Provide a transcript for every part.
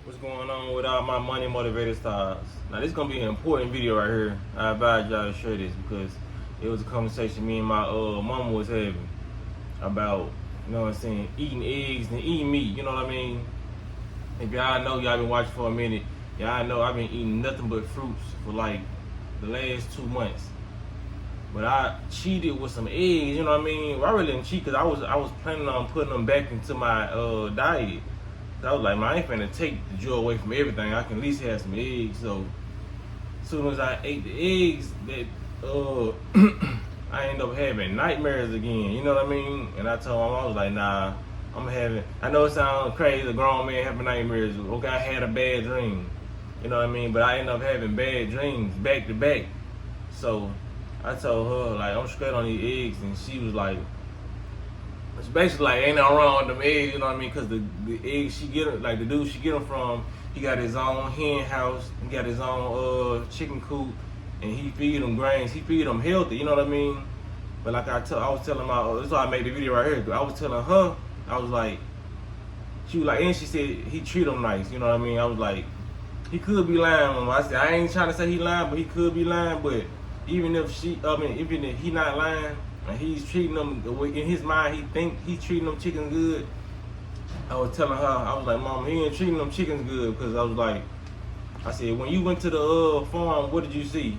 What's going on with all my money motivated stars? Now this is gonna be an important video right here. I advise y'all to share this because it was a conversation me and my mama was having about, you know what I'm saying, eating eggs and eating meat, you know what I mean? If y'all know, y'all been watching for a minute, y'all know I've been eating nothing but fruits for like the last 2 months. But I cheated with some eggs, you know what I mean? Well, I really didn't cheat because I was planning on putting them back into my diet. I was like, man, I ain't finna take the joy away from everything. I can at least have some eggs. So as soon as I ate the eggs, that I ended up having nightmares again. You know what I mean? And I told my mom, I was like, nah, I'm having. I know it sounds crazy, a grown man having nightmares. Okay, I had a bad dream. You know what I mean? But I ended up having bad dreams back to back. So I told her, like, I'm straight on these eggs, and she was like, it's basically like ain't nothing wrong with them eggs, you know what I mean? Cause the eggs she get them, like the dude she get them from, he got his own hen house, he got his own chicken coop, and he feed them grains, he feed them healthy, you know what I mean? But like I was telling my, this is why I made the video right here. I was telling her, I was like, she was like, and she said he treat them nice, you know what I mean? I was like, he could be lying on me. I said I ain't trying to say he lying, but he could be lying. But even if even if he not lying, and he's treating them in his mind, he think he's treating them chickens good. I was telling her, I was like, Mom, he ain't treating them chickens good, because I was like, I said, when you went to the farm, what did you see?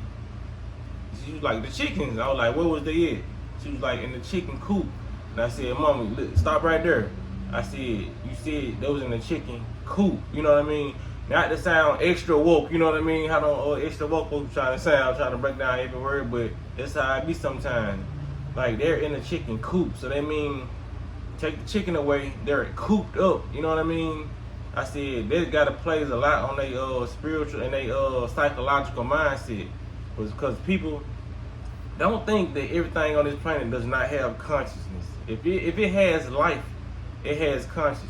She was like, the chickens. I was like, where was they at? She was like, in the chicken coop. And I said, Mom, look, stop right there. I said, you said those in the chicken coop. You know what I mean? Not to sound extra woke, you know what I mean? How don't extra woke folks trying to sound, trying to break down every word, but that's how I be sometimes. Like, they're in the chicken coop, so they mean take the chicken away, they're cooped up, you know what I mean? I said they gotta play a lot on their spiritual and their psychological mindset, because people don't think that everything on this planet does not have consciousness. If it has life, it has consciousness.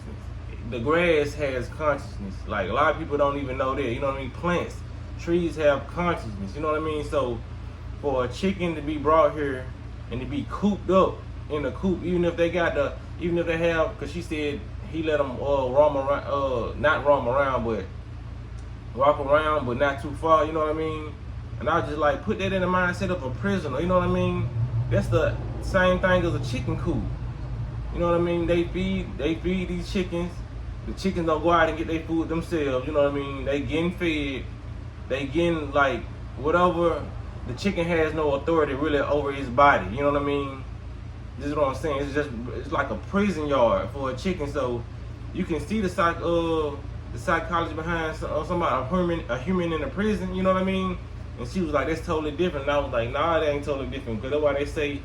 The grass has consciousness. Like, a lot of people don't even know that, you know what I mean? Plants, trees have consciousness, you know what I mean? So for a chicken to be brought here and to be cooped up in the coop, even if they have, because she said he let them roam around, not roam around, but walk around, but not too far, you know what I mean? And I just like put that in the mindset of a prisoner, you know what I mean? That's the same thing as a chicken coop. You know what I mean? They feed these chickens. The chickens don't go out and get their food themselves, you know what I mean? They getting fed, they getting like whatever. The chicken has no authority really over his body, you know what I mean? This is what I'm saying. It's like a prison yard for a chicken. So you can see the psychology behind somebody, a human in a prison, you know what I mean? And she was like, that's totally different. And I was like, nah, that ain't totally different. Because that's why they say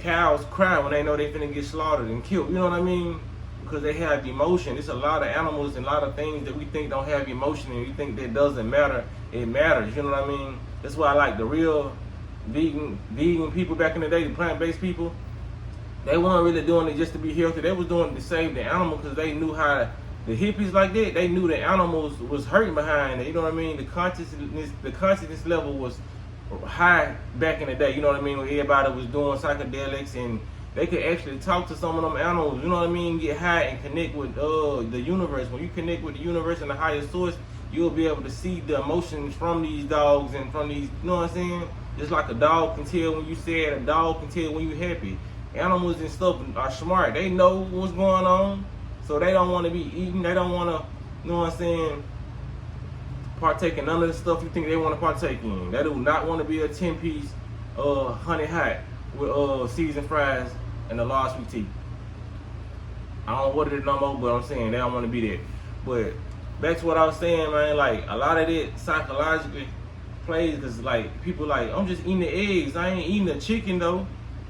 cows cry when they know they finna get slaughtered and killed, you know what I mean? Because they have emotion. It's a lot of animals and a lot of things that we think don't have emotion, and we think that doesn't matter. It matters, you know what I mean? That's why I like the real vegan people back in the day, the plant-based people. They weren't really doing it just to be healthy. They was doing it to save the animal, because they knew how the hippies like that, they knew the animals was hurting behind it, you know what I mean? The consciousness level was high back in the day, you know what I mean? When everybody was doing psychedelics and they could actually talk to some of them animals, you know what I mean? Get high and connect with the universe. When you connect with the universe and the higher source, you'll be able to see the emotions from these dogs and from these, you know what I'm saying? Just like a dog can tell when you sad, a dog can tell when you're happy. Animals and stuff are smart. They know what's going on, so they don't want to be eaten. They don't want to, you know what I'm saying, partake in none of the stuff you think they want to partake in. They do not want to be a 10-piece honey hot with seasoned fries and a large sweet tea. I don't know what it is no more, but I'm saying they don't want to be there. But back to what I was saying, man, like a lot of it psychologically plays, because like people like, I'm just eating the eggs, I ain't eating the chicken though.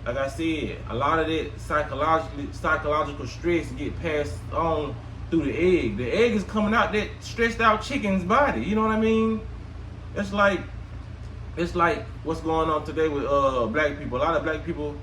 Like I said, a lot of that psychological stress get passed on through the egg. The egg is coming out that stressed out chicken's body, you know what I mean? It's like what's going on today with black people. A lot of black people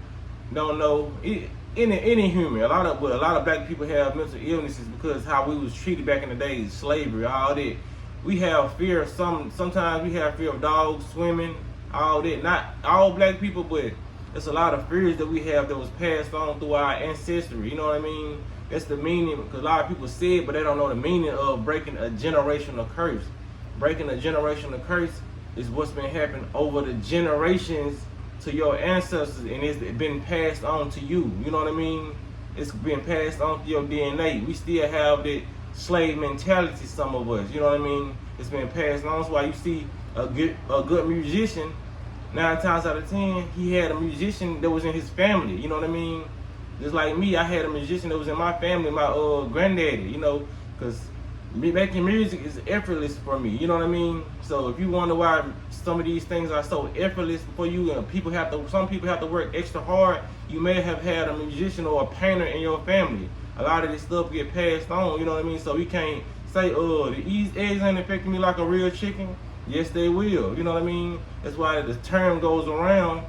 don't know any human. A lot of black people have mental illnesses because how we was treated back in the days, slavery, all that. We have fear of sometimes we have fear of dogs, swimming, all that. Not all black people, but it's a lot of fears that we have that was passed on through our ancestry, you know what I mean? That's the meaning, because a lot of people say it, but they don't know the meaning of breaking a generational curse. Breaking a generational curse is what's been happening over the generations to your ancestors, and it's been passed on to you. You know what I mean? It's been passed on to your DNA. We still have that slave mentality, some of us. You know what I mean? It's been passed on. That's why you see a good musician, 9 times out of 10, he had a musician that was in his family. You know what I mean? Just like me, I had a musician that was in my family, my granddaddy, you know, because making music is effortless for me, you know what I mean? So if you wonder why some of these things are so effortless for you, and some people have to work extra hard, you may have had a musician or a painter in your family. A lot of this stuff get passed on, you know what I mean? So we can't say, these eggs ain't affecting me like a real chicken. Yes, they will, you know what I mean? That's why the term goes around,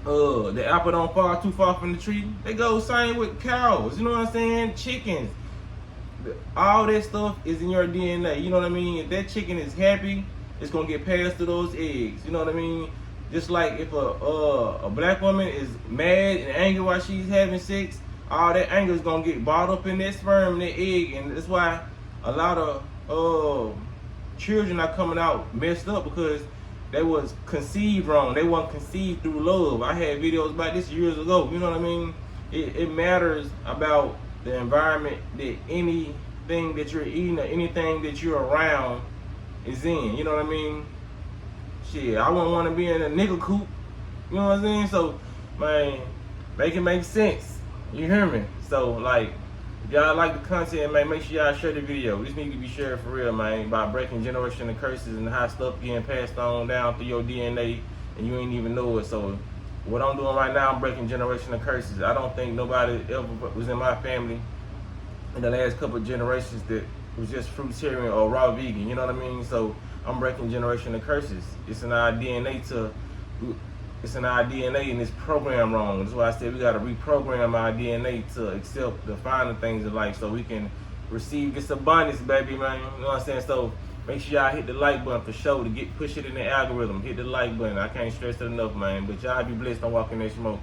the apple don't fall too far from the tree. They go same with cows, you know what I'm saying? Chickens. All that stuff is in your DNA, you know what I mean? If that chicken is happy, it's gonna get passed to those eggs, you know what I mean? Just like if a black woman is mad and angry while she's having sex, all that anger is gonna get bought up in that sperm and that egg, and that's why a lot of children are coming out messed up, because they was conceived wrong. They weren't conceived through love. I had videos about this years ago. You know what I mean? It matters about the environment that anything that you're eating or anything that you're around is in. You know what I mean? Shit, I wouldn't want to be in a nigga coop. You know what I'm saying? So, man, make it make sense. You hear me? So, like, if y'all like the content, man, make sure y'all share the video. This needs to be shared for real, man, by breaking generational curses and how stuff getting passed on down through your DNA and you ain't even know it. So what I'm doing right now, I'm breaking generational curses. I don't think nobody ever was in my family in the last couple of generations that was just fruitarian or raw vegan, you know what I mean? So I'm breaking generational curses. It's in our DNA and it's programmed wrong. That's why I said we gotta reprogram our DNA to accept the finer things in life so we can receive this abundance, baby, man. You know what I'm saying? So make sure y'all hit the like button for sure to push it in the algorithm. Hit the like button. I can't stress it enough, man. But y'all be blessed on walking that smoke.